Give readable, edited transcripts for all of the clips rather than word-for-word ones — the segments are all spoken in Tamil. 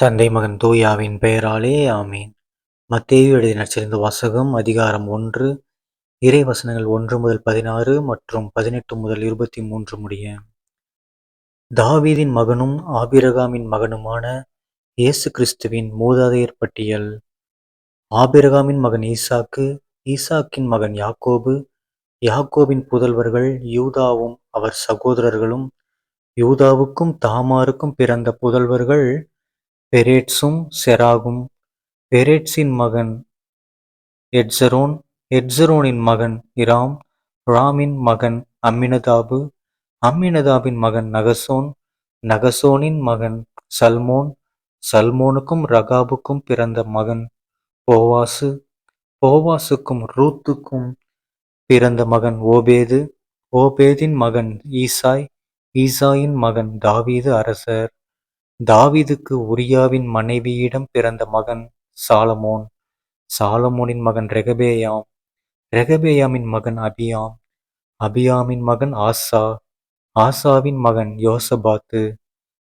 தந்தை மகன் தூயாவின் பெயராலே ஆமீன். மத்தேயு எழுதிய நற்செய்தி வாசகம் அதிகாரம் 1 இறை வசனங்கள் 1 முதல் 16 மற்றும் 18 முதல் 23 முடிய. தாவீதின் மகனும் ஆபிரகாமின் மகனுமான இயேசு கிறிஸ்துவின் மூதாதையர் பட்டியல். ஆபிரகாமின் மகன் ஈசாக்கு, ஈசாக்கின் மகன் யாக்கோபு, யாக்கோபின் புதல்வர்கள் யூதாவும் அவர் சகோதரர்களும். யூதாவுக்கும் தாமாருக்கும் பிறந்த புதல்வர்கள் பெரேட்சும் செராகும். பெரேட்சின் மகன் எட்சரோன், எட்சரோனின் மகன் இராம், ராமின் மகன் அம்மினதாபு, அம்மினதாபின் மகன் நகசோன், நகசோனின் மகன் சல்மோன், சல்மோனுக்கும் ரகாபுக்கும் பிறந்த மகன் போவாசு, போவாசுக்கும் ரூத்துக்கும் பிறந்த மகன் ஓபேது, ஓபேதின் மகன் ஈசாய், ஈசாயின் மகன் தாவீது அரசர். தாவீதுக்கு உரியாவின் மனைவியிடம் பிறந்த மகன் சாலமோன், சாலமோனின் மகன் ரெகபேயாம், ரெகபேயாமின் மகன் அபியாம், அபியாமின் மகன் ஆசா, ஆசாவின் மகன் யோசபாத்து,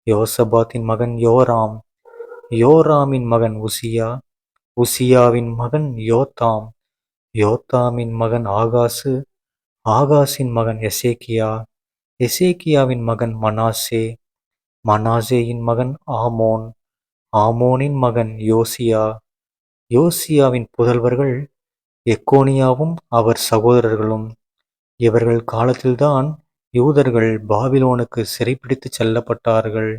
யோசபாத்தின் மகன் யோராம், யோராமின் மகன் உசியா, உசியாவின் மகன் யோத்தாம், யோத்தாமின் மகன் ஆகாசு, ஆகாசின் மகன் எசேக்கியா, எசேக்கியாவின் மகன் மனாசே, மனாசேயின் மகன் ஆமோன், ஆமோனின் மகன் யோசியா, யோசியாவின் புதல்வர்கள் எக்கோனியாவும் அவர் சகோதரர்களும். இவர்கள் காலத்தில்தான் யூதர்கள் பாபிலோனுக்கு சிறைப்பிடித்துச் செல்லப்பட்டார்கள்.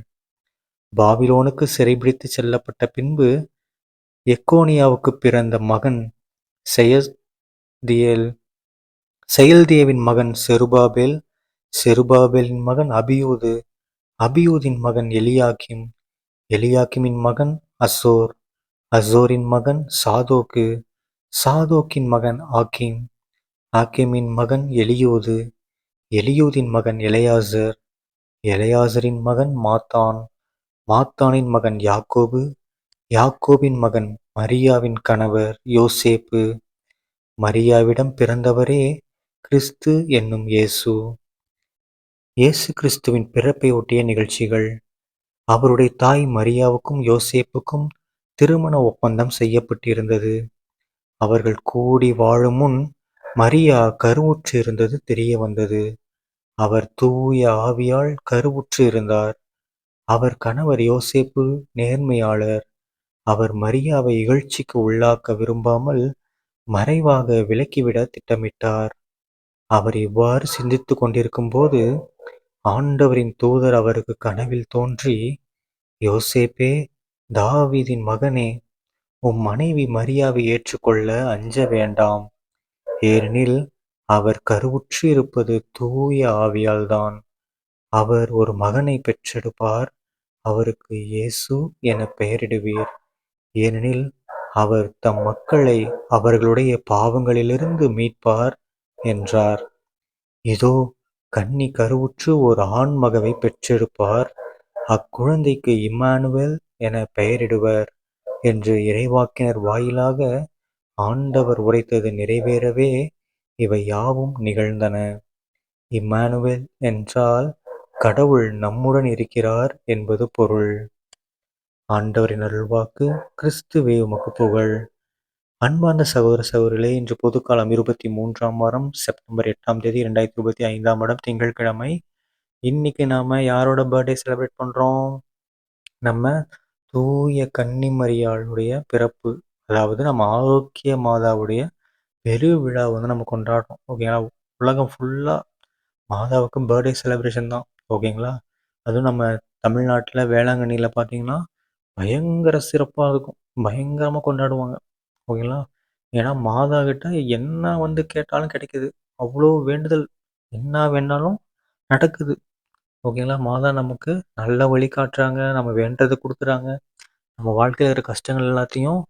பாபிலோனுக்கு சிறைப்பிடித்துச் செல்லப்பட்ட பின்பு எக்கோனியாவுக்கு பிறந்த மகன் செயல்தியேல், செயல்தியேவின் மகன் செருபாபேல், செருபாபேலின் மகன் அபியூது, அபியூதின் மகன் எலியாக்கிம், எலியாக்கிமின் மகன் அசோர், அசோரின் மகன் சாதோக்கு, சாதோக்கின் மகன் ஆக்கிம், ஆக்கிமின் மகன் எலியூது, எலியூதின் மகன் எலெயாசர், எலெயாசரின் மகன் மாத்தான், மாத்தானின் மகன் யாக்கோபு, யாக்கோபின் மகன் மரியாவின் கணவர் யோசேப்பு. மரியாவிடம் பிறந்தவரே கிறிஸ்து என்னும் இயேசு. இயேசு கிறிஸ்துவின் பிறப்பை ஒட்டிய நிகழ்ச்சிகள். அவருடைய தாய் மரியாவுக்கும் யோசேப்புக்கும் திருமண ஒப்பந்தம் செய்யப்பட்டிருந்தது. அவர்கள் கூடி வாழும் முன் மரியா கருவுற்று இருந்தது தெரிய வந்தது. அவர் தூய ஆவியால் கருவுற்று இருந்தார். அவர் கணவர் யோசேப்பு நேர்மையாளர். அவர் மரியாவை இகழ்ச்சிக்கு உள்ளாக்க விரும்பாமல் மறைவாக விலக்கிவிட திட்டமிட்டார். அவர் இவ்வாறு சிந்தித்துக் கொண்டிருக்கும் போது ஆண்டவரின் தூதர் அவருக்கு கனவில் தோன்றி, யோசேப்பே, தாவீதின் மகனே, உம் மனைவி மரியாவை ஏற்றுக்கொள்ள அஞ்ச வேண்டாம். ஏனெனில் அவர் கருவுற்று இருப்பது தூய ஆவியால்தான். அவர் ஒரு மகனை பெற்றெடுப்பார். அவருக்கு இயேசு என பெயரிடுவீர். ஏனெனில் அவர் தம் மக்களை அவர்களுடைய பாவங்களிலிருந்து மீட்பார் என்றார். இதோ கன்னி கருவுற்று ஒரு ஆண்மகவை பெற்றெடுப்பார். அக்குழந்தைக்கு இம்மானுவேல் என பெயரிடுவர் என்று இறைவாக்கினர் வாயிலாக ஆண்டவர் உரைத்தது நிறைவேறவே இவை யாவும் நிகழ்ந்தன. இம்மானுவேல் என்றால் கடவுள் நம்முடன் இருக்கிறார் என்பது பொருள். ஆண்டவரின் அருள்வாக்கு. கிறிஸ்துவே உமக்கு புகழ். அன்பார்ந்த சகோதர சகோதரிகளே, இன்று பொதுக்காலம் 23ஆம் வாரம் செப்டம்பர் 8ஆம் தேதி 2025ஆம் வருடம் திங்கட்கிழமை. இன்னைக்கு நாம யாரோட பர்த்டே செலிப்ரேட் பண்றோம்? நம்ம தூய கன்னிமரியாளுடைய பிறப்பு, அதாவது நம்ம ஆரோக்கிய மாதாவுடைய பெரு விழா நம்ம கொண்டாடுறோம். ஓகேங்களா? உலகம் ஃபுல்லா மாதாவுக்கு பர்த்டே செலிப்ரேஷன் தான். ஓகேங்களா? அதுவும் நம்ம தமிழ்நாட்டில் வேளாங்கண்ணியில் பார்த்தீங்கன்னா பயங்கர சிறப்பாக இருக்கும். பயங்கரமாக கொண்டாடுவாங்க. ஓகேங்களா? ஏன்னா மாதா கிட்ட என்ன கேட்டாலும் கிடைக்குது. அவ்வளோ வேண்டுதல், என்ன வேணாலும் நடக்குது. ஓகேங்களா? மாதா நமக்கு நல்ல வழி காட்டுறாங்க, நம்ம வேண்டதை கொடுக்குறாங்க. நம்ம வாழ்க்கையில் இருக்கிற கஷ்டங்கள் எல்லாத்தையும்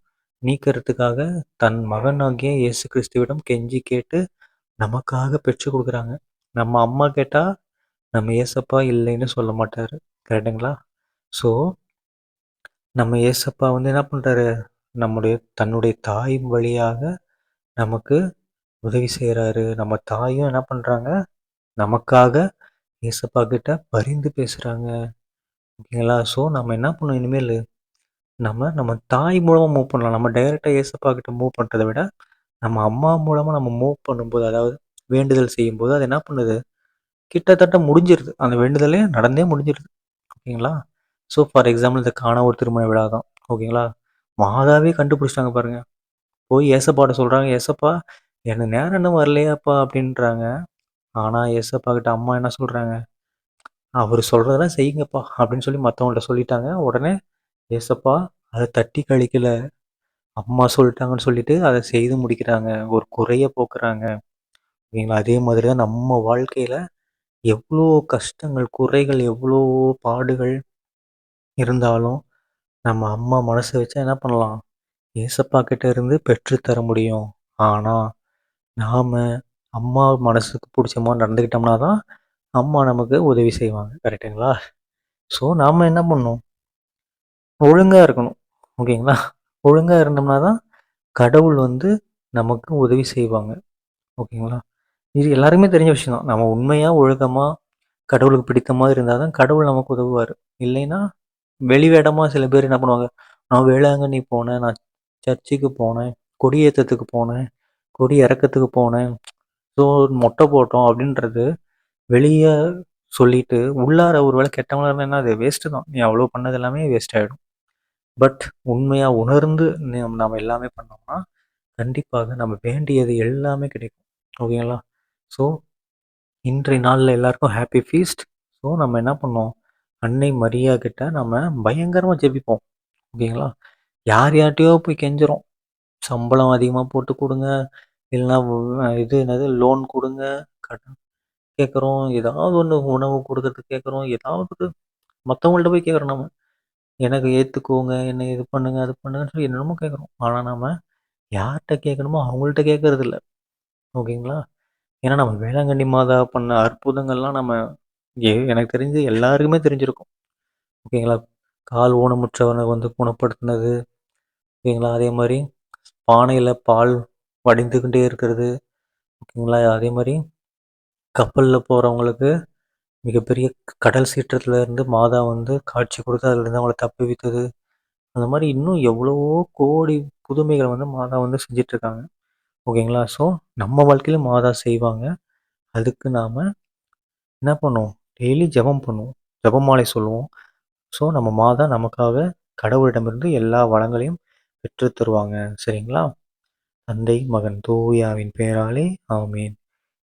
நீக்கிறதுக்காக தன் மகனாகிய இயேசு கிறிஸ்துவிடம் கெஞ்சி கேட்டு நமக்காக பெற்று கொடுக்குறாங்க. நம்ம அம்மா கேட்டால் நம்ம ஏசப்பா இல்லைன்னு சொல்ல மாட்டார். கரெக்டுங்களா? ஸோ நம்ம ஏசப்பா என்ன பண்ணுறாரு? தன்னுடைய தாய் வழியாக நமக்கு உதவி செய்கிறாரு. நம்ம தாயும் என்ன பண்ணுறாங்க? நமக்காக ஏசப்பா கிட்ட பரிந்து பேசுகிறாங்க. ஓகேங்களா? ஸோ நம்ம என்ன பண்ணணும் இனிமேல்? நம்ம தாய் மூலமா மூவ் பண்ணலாம். நம்ம டைரக்ட்டா ஏசப்பா கிட்ட மூவ் பண்றத விட, நம்ம அம்மா மூலமா நம்ம மூவ் பண்ணும்போது, அதாவது வேண்டுதல் செய்யும்போது, அது என்ன பண்ணுது? கிட்டத்தட்ட முடிஞ்சிருது. அந்த வேண்டுதலே நடந்தே முடிஞ்சிருது. ஓகேங்களா? ஸோ ஃபார் எக்ஸாம்பிள் இந்த கானா ஒரு திருமண விழா தான். ஓகேங்களா? மாதாவே கண்டுபிடிச்சிட்டாங்க பாருங்க. போய் ஏசப்பாட்ட சொல்றாங்க, "ஏசப்பா எனக்கு நேரம் இன்னும் வரலையேப்பா" அப்படின்றாங்க. ஆனா ஏசப்பா கிட்ட அம்மா என்ன சொல்றாங்க? "அவரு சொல்றதெல்லாம் செய்யுங்கப்பா" அப்படின்னு சொல்லி மத்தவங்கள்ட்ட சொல்லிட்டாங்க. உடனே ஏசப்பா அத தட்டி கழிக்கல. அம்மா சொல்லிட்டாங்கன்னு சொல்லிட்டு அத செய்து முடிக்கிறாங்க. ஒரு குறைய போக்குறாங்க. ஓகேங்களா? அதே மாதிரி தான் நம்ம வாழ்க்கையில எவ்ளோ கஷ்டங்கள், குறைகள், எவ்ளோ பாடுகள் இருந்தாலும், நம்ம அம்மா மனசு வச்சா என்ன பண்ணலாம்? ஏசப்பா கிட்ட இருந்து பெற்று தர முடியும். ஆனா, நாம அம்மா மனசுக்கு புடிச்ச மாரி நடந்துக்கிட்டோம்னா தான், அம்மா நமக்கு உதவி செய்வாங்க. கரெக்ட்டுங்களா? ஸோ, நாம என்ன பண்ணணும்? ஒழுங்கா இருக்கணும். ஓகேங்களா? ஒழுங்கா இருந்தோம்னா தான், கடவுள் வந்து நமக்கு உதவி செய்வாங்க. ஓகேங்களா? இது எல்லாருக்குமே தெரிஞ்ச விஷயம் தான். நம்ம உண்மையா, ஒழுக்கமா, கடவுளுக்கு பிடித்த மாதிரி இருந்தா தான் கடவுள் நமக்கு உதவுவாரு. இல்லைன்னா, வெளிவேடமா சில பேர் என்ன பண்ணுவாங்க, "நான் வேளாங்கண்ணி போனேன், நான் சர்ச்சுக்கு போனேன், கொடியேத்தத்துக்கு போனேன், கொடி இறக்கத்துக்கு போனேன், ஸோ மொட்டை போட்டோம்" அப்படின்றது வெளிய சொல்லிட்டு, உள்ளார ஒரு வேளை கெட்டவங்களா இருந்தா என்ன அது வேஸ்ட்டு தான். நீ அவ்வளோ பண்ணது எல்லாமே வேஸ்ட் ஆயிடும். பட் உண்மையா உணர்ந்து நாம எல்லாமே பண்ணோம்னா, கண்டிப்பாக நம்ம வேண்டியது எல்லாமே கிடைக்கும். ஓகேங்களா? ஸோ இன்றைய நாள்ல எல்லாருக்கும் ஹேப்பி ஃபீஸ்ட். ஸோ நம்ம என்ன பண்ணோம்? அன்னை மரியா கிட்ட நம்ம பயங்கரமா ஜெபிப்போம். ஓகேங்களா? யார்ட்டயோ போய் கெஞ்சுறோம். சம்பளம் அதிகமா போட்டு குடுங்க. இல்லன்னா இது என்னது லோன் குடுங்க. கடன் கேட்குறோம். ஏதாவது ஒண்ணு உணவு குடுக்கறதுக்கு கேட்குறோம். ஏதாவது மத்தவங்கள்ட்ட போய் கேட்குறோம் நம்ம. எனக்கு ஏத்துக்கோங்க. என்ன இது பண்ணுங்க, அது பண்ணுங்கன்னு சொல்லி என்னென்னமோ கேட்குறோம். ஆனா நாம யார்ட்ட கேட்கணுமோ அவங்கள்ட்ட கேட்கறதில்ல. ஓகேங்களா? ஏன்னா நம்ம வேளாங்கண்ணி மாதா பண்ண அற்புதங்கள்லாம் நம்ம எனக்கு தெரிஞ்சு எல்லாருக்குமே தெரிஞ்சிருக்கும். ஓகேங்களா? கால் ஊனமுற்றவன வந்து குணப்படுத்துனது. ஓகேங்களா? அதே மாரி பானையில பால் வடிந்துகிட்டே இருக்கிறது. ஓகேங்களா? அதே மாரி கப்பல்ல போறவங்களுக்கு மிகப்பெரிய கடல் சீற்றத்துல இருந்து மாதா வந்து காட்சி குடுத்து அதிலிருந்து அவங்கள தப்புவித்தது. அந்த மாரி இன்னும் எவ்வளவோ கோடி புதுமைகள் வந்து மாதா வந்து செஞ்சுட்டுருக்காங்க. ஓகேங்களா? ஸோ நம்ம வாழ்க்கையிலும் மாதா செய்வாங்க. அதுக்கு நாம என்ன பண்ணுவோம்? டெய்லி ஜெபம் பண்ணுவோம். ஜெபமாலை சொல்லுவோம். ஸோ நம்ம மாதா நமக்காக கடவுளிடமிருந்து எல்லா வளங்களையும் பெற்றுத் தருவாங்க. சரிங்களா? தந்தை, மகன் தூய ஆவியின் பெயராலே ஆமென்.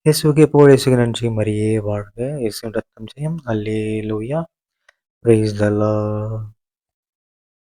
இயேசுவுக்கே புகழ், இயேசுவுக்கு நன்றி, மரியே வாழ்க, இயேசுவின் ரத்தம் ஜெயம். அல்லேலூயா. Praise the Lord.